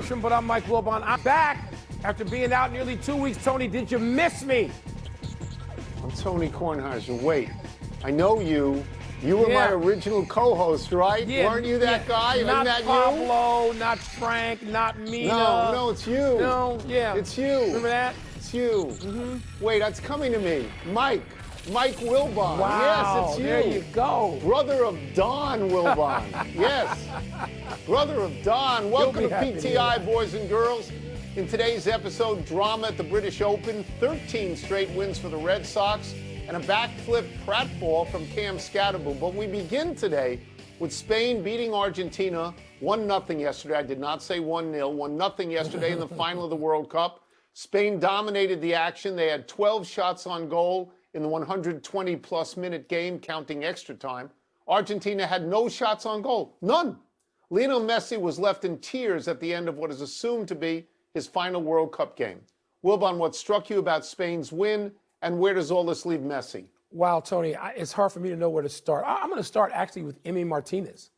Interruption, but I'm Mike Wilbon. I'm back after being out nearly 2 weeks. Tony, did you miss me? I'm Tony Kornheiser. Wait, I know you. You were my original co-host, right? Weren't you that guy? Not Isn't that Pablo, you? not Frank, not Mina. No, it's you. No, yeah. It's you. Remember that? It's you. Mm-hmm. Wait, that's coming to me. Mike Wilbon. Wow, Yes, it's you. there you go. Brother of Don Wilbon. Yes. Brother of Don. Welcome to PTI, boys and girls. In today's episode, drama at the British Open, 13 straight wins for the Red Sox, and a backflip pratfall from Cam Scatterbo. But we begin today with Spain beating Argentina 1-0 yesterday. I did not say 1-0. 1-0 yesterday in the final of the World Cup. Spain dominated the action. They had 12 shots on goal in the 120-plus minute game, counting extra time. Argentina had no shots on goal. None. Lionel Messi was left in tears at the end of what is assumed to be his final World Cup game. Wilbon, what struck you about Spain's win, and where does all this leave Messi? Wow, Tony, it's hard for me to know where to start. I'm going to start actually with Emi Martinez,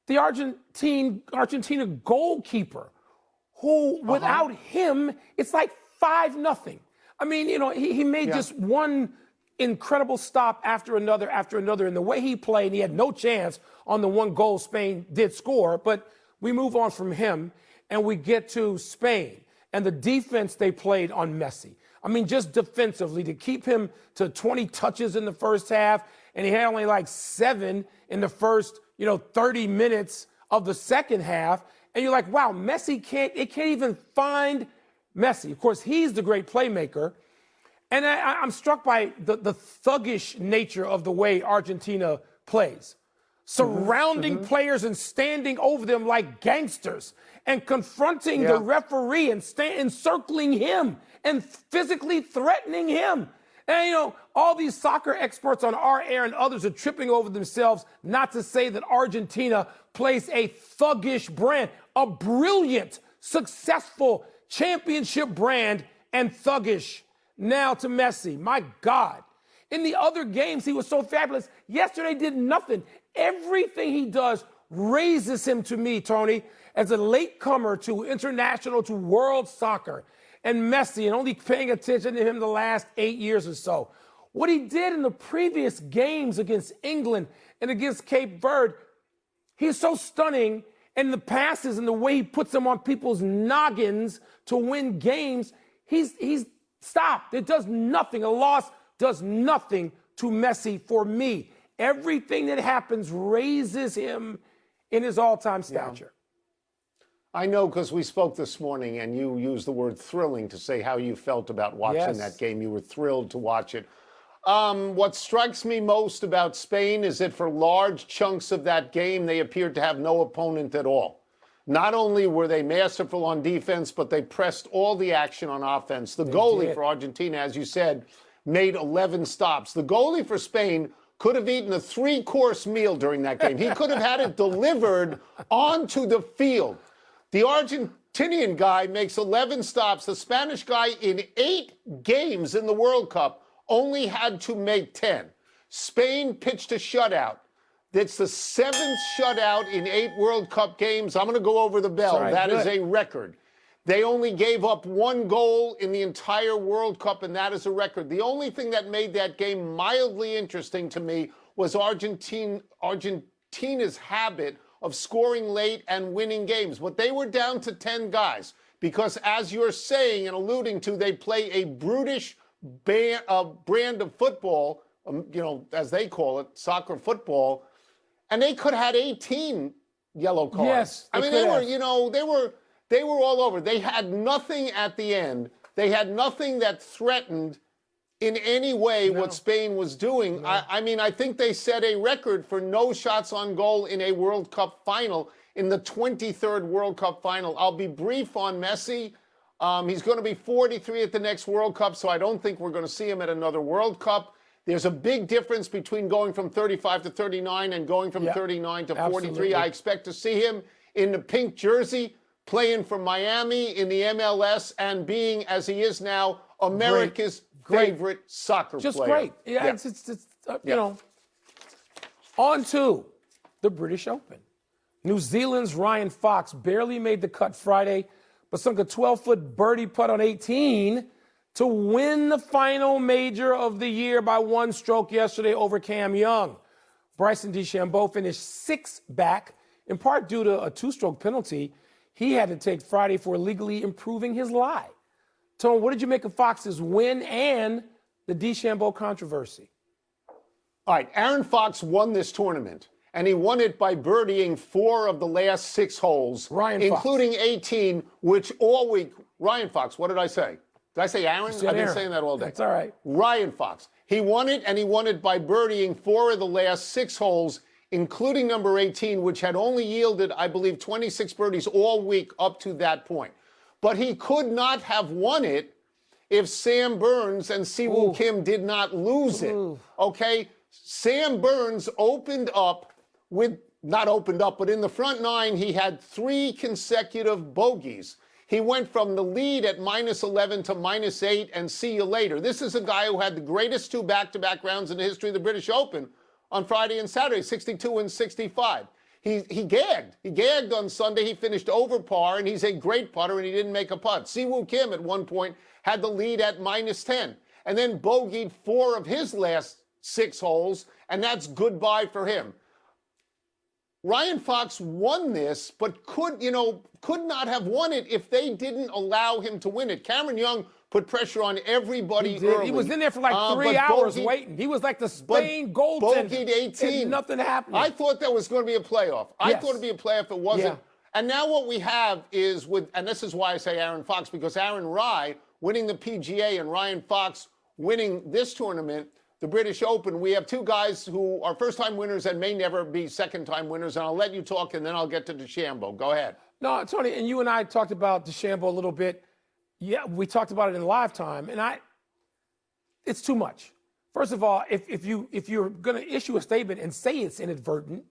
the Argentina goalkeeper, who without him, it's like 5-0. I mean, you know, he made just one incredible stop after another, and the way he played, he had no chance on the one goal Spain did score, but we move on from him, and we get to Spain and the defense they played on Messi. I mean, just defensively, to keep him to 20 touches in the first half, and he had only like 7 in the first, 30 minutes of the second half. And you're like, wow, Messi can't even find Messi. Of course, he's the great playmaker. And I'm struck by the thuggish nature of the way Argentina plays. Surrounding players and standing over them like gangsters and confronting the referee and encircling him and physically threatening him. And, all these soccer experts on our air and others are tripping over themselves not to say that Argentina plays a thuggish brand, a brilliant, successful championship brand, and thuggish. Now to Messi. My God. In the other games, he was so fabulous. Yesterday did nothing. Everything he does raises him to me, Tony, as a latecomer to international, to world soccer. And Messi, and only paying attention to him the last 8 years or so. What he did in the previous games against England and against Cape Verde, he's so stunning. And the passes and the way he puts them on people's noggins to win games, he's stopped. It does nothing. A loss does nothing to Messi for me. Everything that happens raises him in his all-time stature. I know, because we spoke this morning and you used the word thrilling to say how you felt about watching that game. You were thrilled to watch it. What strikes me most about Spain is that for large chunks of that game, they appeared to have no opponent at all. Not only were they masterful on defense, but they pressed all the action on offense. The goalie for Argentina, as you said, made 11 stops. The goalie for Spain could have eaten a 3-course meal during that game. He could have had it delivered onto the field. The Argentinian guy makes 11 stops. The Spanish guy in 8 games in the World Cup only had to make 10. Spain pitched a shutout. It's the 7th shutout in 8 World Cup games. I'm going to go over the bell. That is a record. They only gave up 1 goal in the entire World Cup, and that is a record. The only thing that made that game mildly interesting to me was Argentina's habit of scoring late and winning games. But they were down to 10 guys because, as you're saying and alluding to, they play a brutish brand of football, as they call it, soccer football, and they could have had 18 yellow cards. Yes, I mean, they were all over. They had nothing at the end. They had nothing that threatened in any way what Spain was doing. I mean, I think they set a record for no shots on goal in a World Cup final, in the 23rd World Cup final. I'll be brief on Messi. He's going to be 43 at the next World Cup, so I don't think we're going to see him at another World Cup. There's a big difference between going from 35 to 39 and going from 39 to 43. Absolutely. I expect to see him in the pink jersey, playing for Miami in the MLS, and being, as he is now, America's favorite soccer player. Just great. It's on to the British Open. New Zealand's Ryan Fox barely made the cut Friday, but sunk a 12-foot birdie putt on 18 to win the final major of the year by 1 stroke yesterday over Cam Young. Bryson DeChambeau finished 6th back, in part due to a 2-stroke penalty he had to take Friday for illegally improving his lie. Tone, what did you make of Fox's win and the DeChambeau controversy? All right, Aaron Fox won this tournament, and he won it by birdieing 4 of the last 6 holes, including 18, which all week. Ryan Fox, what did I say? Did I say Aaron? I've been saying that all day. That's all right. Ryan Fox. He won it, and he won it by birdieing 4 of the last 6 holes, including number 18, which had only yielded, I believe, 26 birdies all week up to that point. But he could not have won it if Sam Burns and Siwoo Kim did not lose it. Okay? Sam Burns opened up with, not opened up, but in the front 9, he had 3 consecutive bogeys. He went from the lead at -11 to -8 and see you later. This is a guy who had the greatest 2 back-to-back rounds in the history of the British Open on Friday and Saturday, 62 and 65. He gagged. He gagged on Sunday. He finished over par, and he's a great putter, and he didn't make a putt. Siwoo Kim at one point had the lead at -10 and then bogeyed 4 of his last 6 holes, and that's goodbye for him. Ryan Fox won this, but could not have won it if they didn't allow him to win it. Cameron Young put pressure on everybody early. He was in there for like 3 hours waiting. He was like the Spain goaltender. Bogeyed 18. And nothing happened. I thought that was going to be a playoff. I thought it'd be a playoff. It wasn't. Yeah. And now what we have is and this is why I say Aaron Fox, because Aaron Rai winning the PGA and Ryan Fox winning this tournament, the British Open, we have 2 guys who are first-time winners and may never be second-time winners. And I'll let you talk, and then I'll get to DeChambeau. Go ahead. No, Tony, and you and I talked about DeChambeau a little bit. Yeah, we talked about it in live time, and it's too much. First of all, if you're going to issue a statement and say it's inadvertent,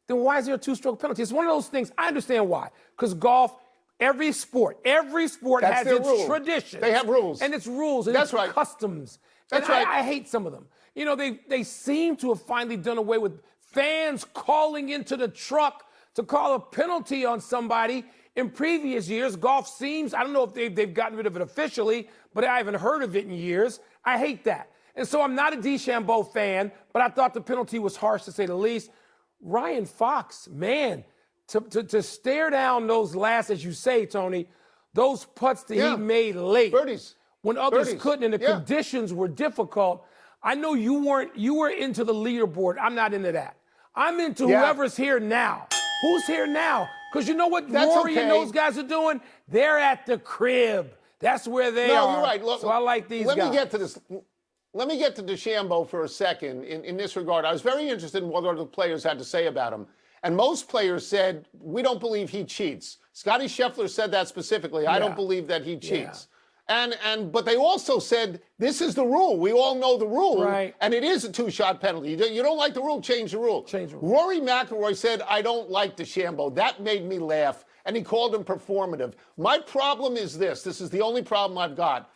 then why is there a 2-stroke penalty? It's one of those things. I understand why, because golf, every sport has its traditions. They have rules. And its rules and its customs. That's right. I hate some of them. You know, they seem to have finally done away with fans calling into the truck to call a penalty on somebody. In previous years, golf seems, I don't know if they've gotten rid of it officially, but I haven't heard of it in years. I hate that. And so I'm not a DeChambeau fan, but I thought the penalty was harsh to say the least. Ryan Fox, man, to stare down those last, as you say, Tony, those putts that he made late. Birdies. When others couldn't and the conditions were difficult. I know you were into the leaderboard. I'm not into that. I'm into whoever's here now. Who's here now? Because you know what Rory and those guys are doing? They're at the crib. That's where they are. No, you're right. Look, so I like these guys. Let me get to this. Let me get to DeChambeau for a second in this regard. I was very interested in what the players had to say about him. And most players said, we don't believe he cheats. Scotty Scheffler said that specifically. I don't believe that he cheats. But they also said, this is the rule. We all know the rule. Right. And it is a 2-shot penalty. You don't like the rule, change the rule. Change the rule. Rory McIlroy said, I don't like DeChambeau. That made me laugh. And he called him performative. My problem is this. This is the only problem I've got.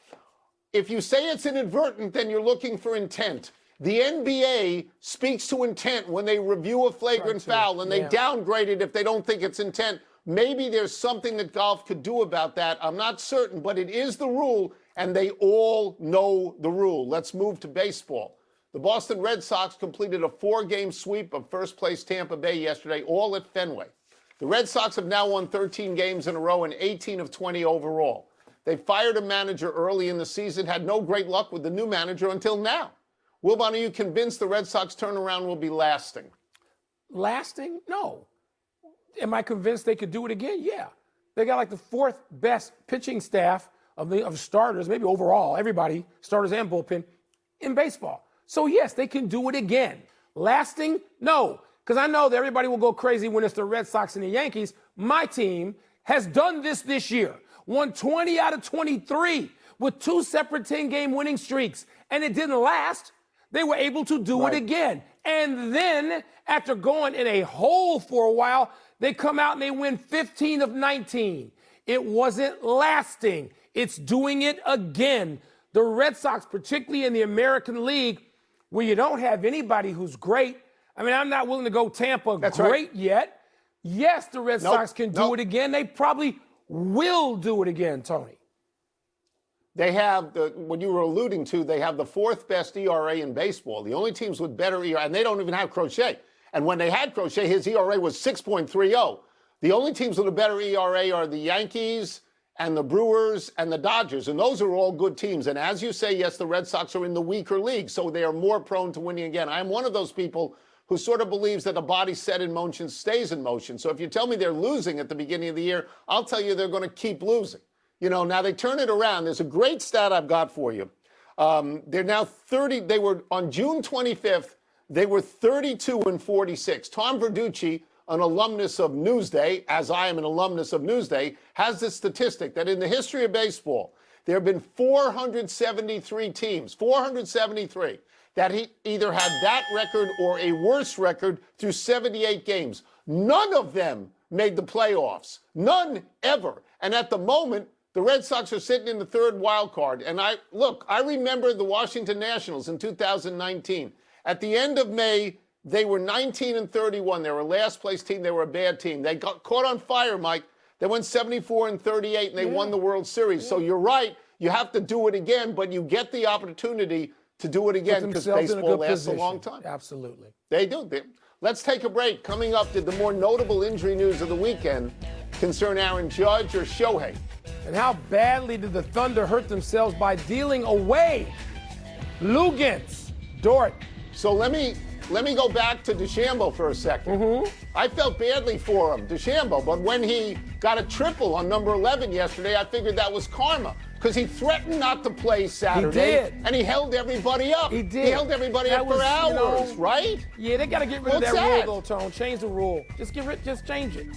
If you say it's inadvertent, then you're looking for intent. The NBA speaks to intent when they review a flagrant foul, and they downgrade it if they don't think it's intent. Maybe there's something that golf could do about that. I'm not certain, but it is the rule, and they all know the rule. Let's move to baseball. The Boston Red Sox completed a 4-game sweep of first-place Tampa Bay yesterday, all at Fenway. The Red Sox have now won 13 games in a row and 18 of 20 overall. They fired a manager early in the season, had no great luck with the new manager until now. Wilbon, are you convinced the Red Sox turnaround will be lasting? Lasting? No. Am I convinced they could do it again? Yeah. They got like the 4th best pitching staff of starters, maybe overall, everybody, starters and bullpen, in baseball. So, yes, they can do it again. Lasting? No. Because I know that everybody will go crazy when it's the Red Sox and the Yankees. My team has done this year. Won 20 out of 23 with 2 separate 10-game winning streaks. And it didn't last. They were able to do it again. And then, after going in a hole for a while, they come out and they win 15 of 19. It wasn't lasting. It's doing it again. The Red Sox, particularly in the American League, where you don't have anybody who's great. I mean, I'm not willing to go Tampa yet. Yes, the Red Sox can do it again. They probably will do it again, Tony. They have, what you were alluding to, they have the 4th best ERA in baseball. The only teams with better ERA, and they don't even have Crochet. And when they had Crochet, his ERA was 6.30. The only teams with a better ERA are the Yankees and the Brewers and the Dodgers. And those are all good teams. And as you say, yes, the Red Sox are in the weaker league, so they are more prone to winning again. I'm one of those people who sort of believes that a body set in motion stays in motion. So if you tell me they're losing at the beginning of the year, I'll tell you they're going to keep losing. You know, now they turn it around. There's a great stat I've got for you. They're now 30. They were on June 25th. They were 32-46. Tom Verducci, an alumnus of Newsday, as I am an alumnus of Newsday, has this statistic that in the history of baseball, there have been 473 teams, 473, that he either had that record or a worse record through 78 games. None of them made the playoffs. None ever. And at the moment, the Red Sox are sitting in the 3rd wild card. And I remember the Washington Nationals in 2019. At the end of May, they were 19-31. They were a last place team. They were a bad team. They got caught on fire, Mike. They went 74-38, and they won the World Series. So you're right. You have to do it again, but you get the opportunity to do it again because baseball lasts a long time. Absolutely. They do. Let's take a break. Coming up, did the more notable injury news of the weekend concern Aaron Judge or Shohei? And how badly did the Thunder hurt themselves by dealing away Lu Dort? So let me go back to DeChambeau for a second. I felt badly for him, DeChambeau, but when he got a triple on number 11 yesterday, I figured that was karma because he threatened not to play Saturday. He did. And he held everybody up. He did. He held everybody up for hours, right? Yeah, they got to get rid of that rule, though, Tone. Change the rule. Just change it.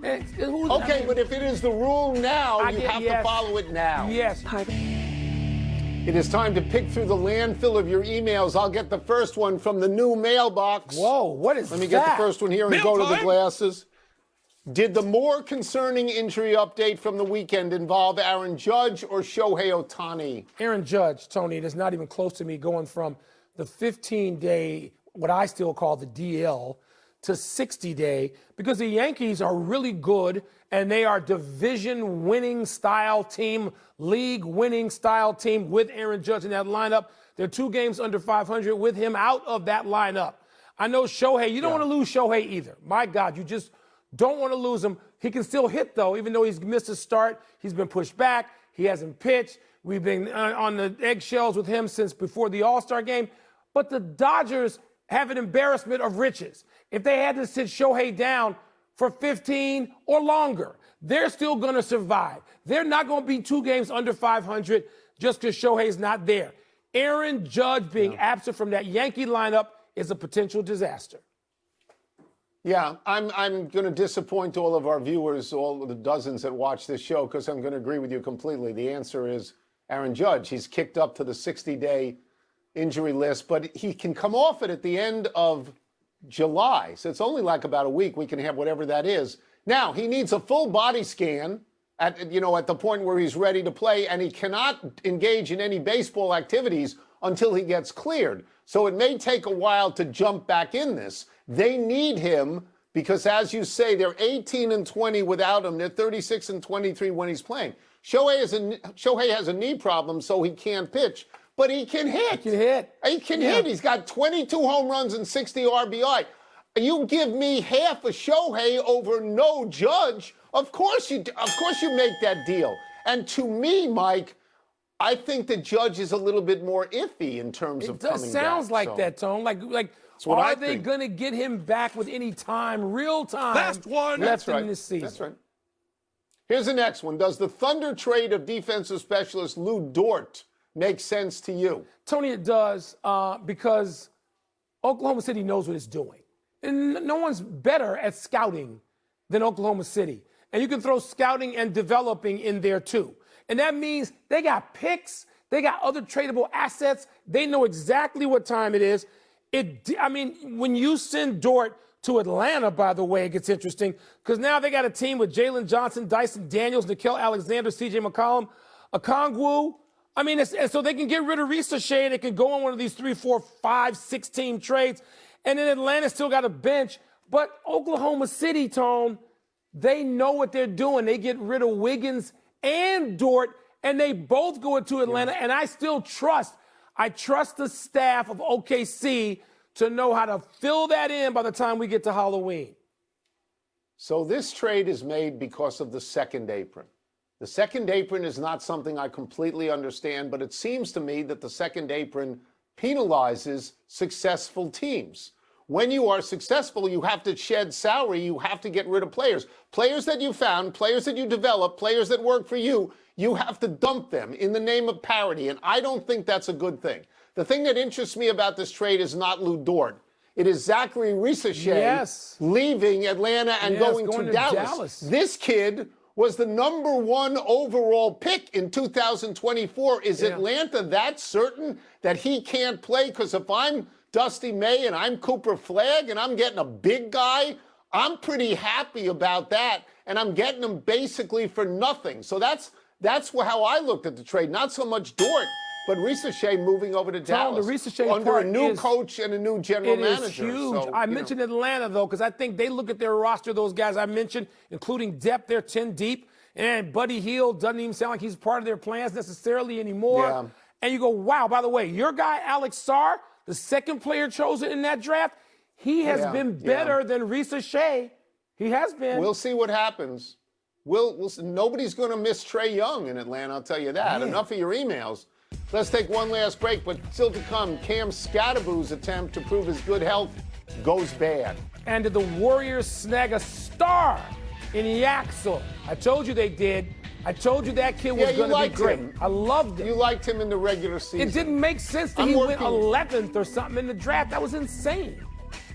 Okay, but if it is the rule now, you have to follow it now. Yes. It is time to pick through the landfill of your emails. I'll get the first one from the new mailbox. Whoa, what is that? Let me get the first one here and go to the glasses. Did the more concerning injury update from the weekend involve Aaron Judge or Shohei Ohtani? Aaron Judge, Tony, it is not even close to me going from the 15-day, what I still call the DL, to 60-day, because the Yankees are really good and they are division-winning style team, league-winning style team with Aaron Judge in that lineup. They're 2 games under 500 with him out of that lineup. I know Shohei, you don't want to lose Shohei either. My God, you just don't want to lose him. He can still hit, though, even though he's missed a start. He's been pushed back. He hasn't pitched. We've been on the eggshells with him since before the All-Star game. But the Dodgers have an embarrassment of riches. If they had to sit Shohei down for 15 or longer, they're still going to survive. They're not going to be 2 games under 500 just because Shohei's not there. Aaron Judge being absent from that Yankee lineup is a potential disaster. Yeah, I'm going to disappoint all of our viewers, all of the dozens that watch this show, because I'm going to agree with you completely. The answer is Aaron Judge. He's kicked up to the 60-day injury list, but he can come off it at the end of July. So it's only like about a week. We can have whatever that is. Now, he needs a full body scan at the point where he's ready to play, and he cannot engage in any baseball activities until he gets cleared. So it may take a while to jump back in this. They need him because, as you say, they're 18-20 without him. They're 36-23 when he's playing. Shohei has a knee problem, so he can't pitch, but he can hit. He can hit. He's got 22 home runs and 60 RBI. You give me half a Shohei over no Judge, of course you make that deal. And to me, Mike, I think the Judge is a little bit more iffy in terms of coming back. It sounds like that, Tone. Like are they going to get him back with any time, real time, left in this season? That's right. Here's the next one. Does the Thunder trade of defensive specialist Lu Dort make sense to you? Tony, it does because Oklahoma City knows what it's doing. And no one's better at scouting than Oklahoma City. And you can throw scouting and developing in there, too. And that means they got picks. They got other tradable assets. They know exactly what time it is. When you send Dort to Atlanta, by the way, it gets interesting because now they got a team with Jalen Johnson, Dyson Daniels, Nickeil Alexander, C.J. McCollum, Okongwu. And so they can get rid of Risa Shea. They can go on one of these 3, 4, 5, 6 team trades. And then Atlanta's still got a bench. But Oklahoma City, Tone, they know what they're doing. They get rid of Wiggins and Dort, and they both go into Atlanta. And I still trust the staff of OKC to know how to fill that in by the time we get to Halloween. So this trade is made because of the second apron. The second apron is not something I completely understand, but it seems to me that the second apron penalizes successful teams. When you are successful, you have to shed salary. You have to get rid of players. Players that you found, players that you develop, players that work for you, you have to dump them in the name of parity. And I don't think that's a good thing. The thing that interests me about this trade is not Lu Dort. It is Zachary Risachet leaving Atlanta and going to Dallas. This kid was the #1 overall pick in 2024. Is Atlanta that certain that he can't play? Because if I'm Dusty May and I'm Cooper Flagg and I'm getting a big guy, I'm pretty happy about that. And I'm getting him basically for nothing. So that's how I looked at the trade. Not so much Dort, but Risachet moving over to Dallas the Risachet under a new coach and a new general manager. It is huge. So, I mentioned Atlanta, though, because I think they look at their roster, those guys I mentioned, including depth, they're 10 deep. And Buddy Hield doesn't even sound like he's part of their plans necessarily anymore. Yeah. And you go, wow, by the way, your guy, Alex Sarr, the second player chosen in that draft, he has been better than Risachet. He has been. We'll see what happens. We'll see. Nobody's going to miss Trae Young in Atlanta, I'll tell you that. Enough of your emails. Let's take one last break, but still to come, Cam Scatterboos' attempt to prove his good health goes bad. And did the Warriors snag a star in Yaxel? I told you they did. I told you that kid was going to be great. I loved him. You liked him in the regular season. It didn't make sense that he went 11th or something in the draft. That was insane.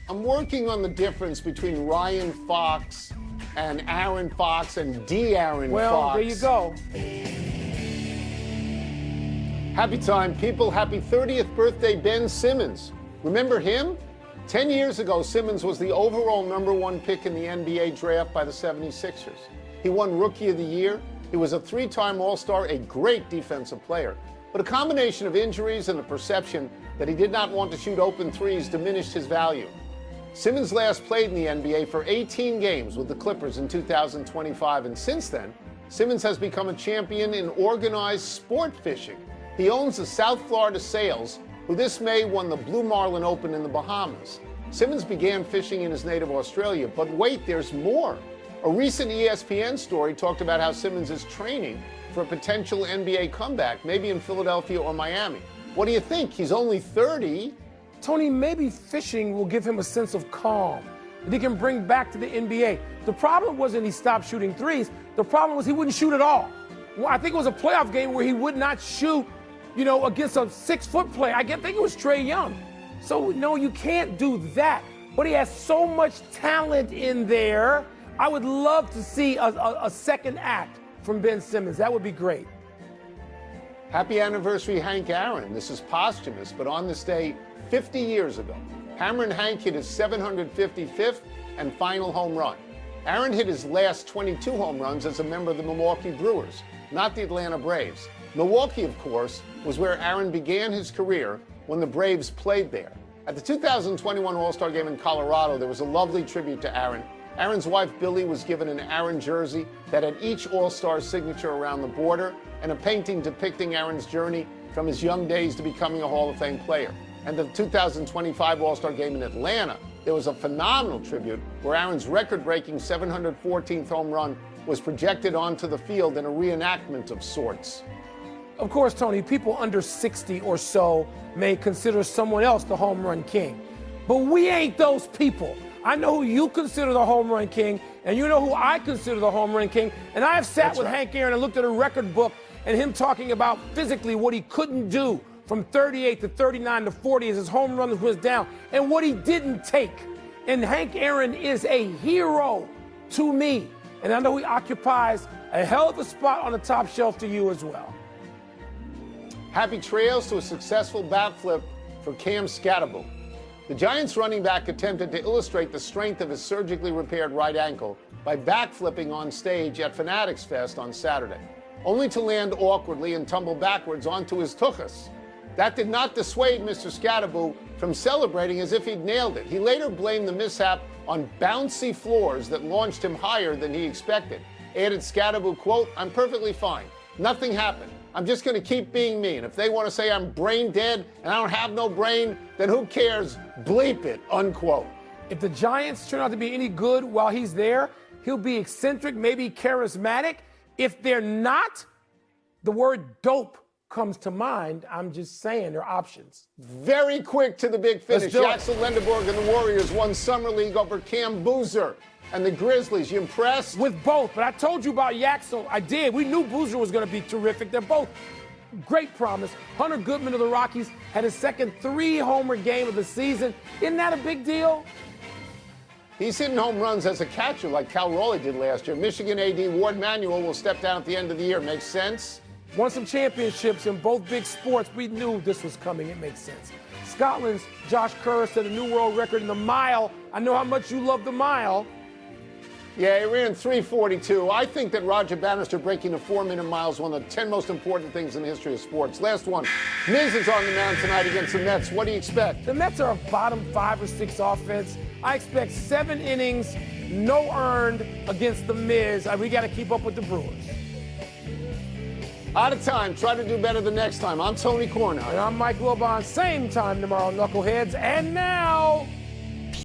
I'm working on the difference between Ryan Fox and Aaron Fox and De'Aaron Fox. Well, there you go. Happy time, people. Happy 30th birthday, Ben Simmons. Remember him? 10 years ago, Simmons was the overall #1 pick in the NBA draft by the 76ers. He won Rookie of the Year. He was a 3-time All-Star, a great defensive player. But a combination of injuries and the perception that he did not want to shoot open threes diminished his value. Simmons last played in the NBA for 18 games with the Clippers in 2025, and since then, Simmons has become a champion in organized sport fishing. He owns the South Florida Sails, who this May won the Blue Marlin Open in the Bahamas. Simmons began fishing in his native Australia, but wait, there's more. A recent ESPN story talked about how Simmons is training for a potential NBA comeback, maybe in Philadelphia or Miami. What do you think? He's only 30. Tony, maybe fishing will give him a sense of calm that he can bring back to the NBA. The problem wasn't he stopped shooting threes. The problem was he wouldn't shoot at all. Well, I think it was a playoff game where he would not shoot, against a 6-foot player. I think it was Trae Young. So, no, you can't do that. But he has so much talent in there. I would love to see a second act from Ben Simmons. That would be great. Happy anniversary, Hank Aaron. This is posthumous, but on this day, 50 years ago, Hammer and Hank hit his 755th and final home run. Aaron hit his last 22 home runs as a member of the Milwaukee Brewers, not the Atlanta Braves. Milwaukee, of course, was where Aaron began his career when the Braves played there. At the 2021 All-Star Game in Colorado, there was a lovely tribute to Aaron. Aaron's wife, Billy, was given an Aaron jersey that had each All-Star signature around the border and a painting depicting Aaron's journey from his young days to becoming a Hall of Fame player. And the 2025 All-Star Game in Atlanta, there was a phenomenal tribute where Aaron's record-breaking 714th home run was projected onto the field in a reenactment of sorts. Of course, Tony, people under 60 or so may consider someone else the home run king. But we ain't those people. I know who you consider the home run king, and you know who I consider the home run king. And I have sat with Hank Aaron and looked at a record book and him talking about physically what he couldn't do from 38 to 39 to 40 as his home runs was down, and what he didn't take. And Hank Aaron is a hero to me. And I know he occupies a hell of a spot on the top shelf to you as well. Happy trails to a successful bat flip for Cam Scatterboos. The Giants running back attempted to illustrate the strength of his surgically repaired right ankle by backflipping on stage at Fanatics Fest on Saturday, only to land awkwardly and tumble backwards onto his tuchus. That did not dissuade Mr. Scadaboo from celebrating as if he'd nailed it. He later blamed the mishap on bouncy floors that launched him higher than he expected. Added Scadaboo, quote, "I'm perfectly fine. Nothing happened. I'm just going to keep being me. And if they want to say I'm brain dead and I don't have no brain, then who cares? Bleep it," unquote. If the Giants turn out to be any good while he's there, he'll be eccentric, maybe charismatic. If they're not, the word dope comes to mind. I'm just saying there are options. Very quick to the big finish. do it. Axel Lendeborg and the Warriors won Summer League over Cam Boozer and the Grizzlies. You impressed? With both, but I told you about Yaxel. I did. We knew Boozer was going to be terrific. They're both great promise. Hunter Goodman of the Rockies had his second 3-homer game of the season. Isn't that a big deal? He's hitting home runs as a catcher like Cal Raleigh did last year. Michigan AD Ward Manuel will step down at the end of the year. Makes sense? Won some championships in both big sports. We knew this was coming. It makes sense. Scotland's Josh Kerr set a new world record in the mile. I know how much you love the mile. Yeah, he ran 3:42. I think that Roger Bannister breaking the 4-minute mile is one of the 10 most important things in the history of sports. Last one. Miz is on the mound tonight against the Mets. What do you expect? The Mets are a bottom 5 or 6 offense. I expect 7 innings, no earned against the Miz. We got to keep up with the Brewers. Out of time. Try to do better the next time. I'm Tony Cornell. And I'm Mike Wilbon. Same time tomorrow, Knuckleheads. And now...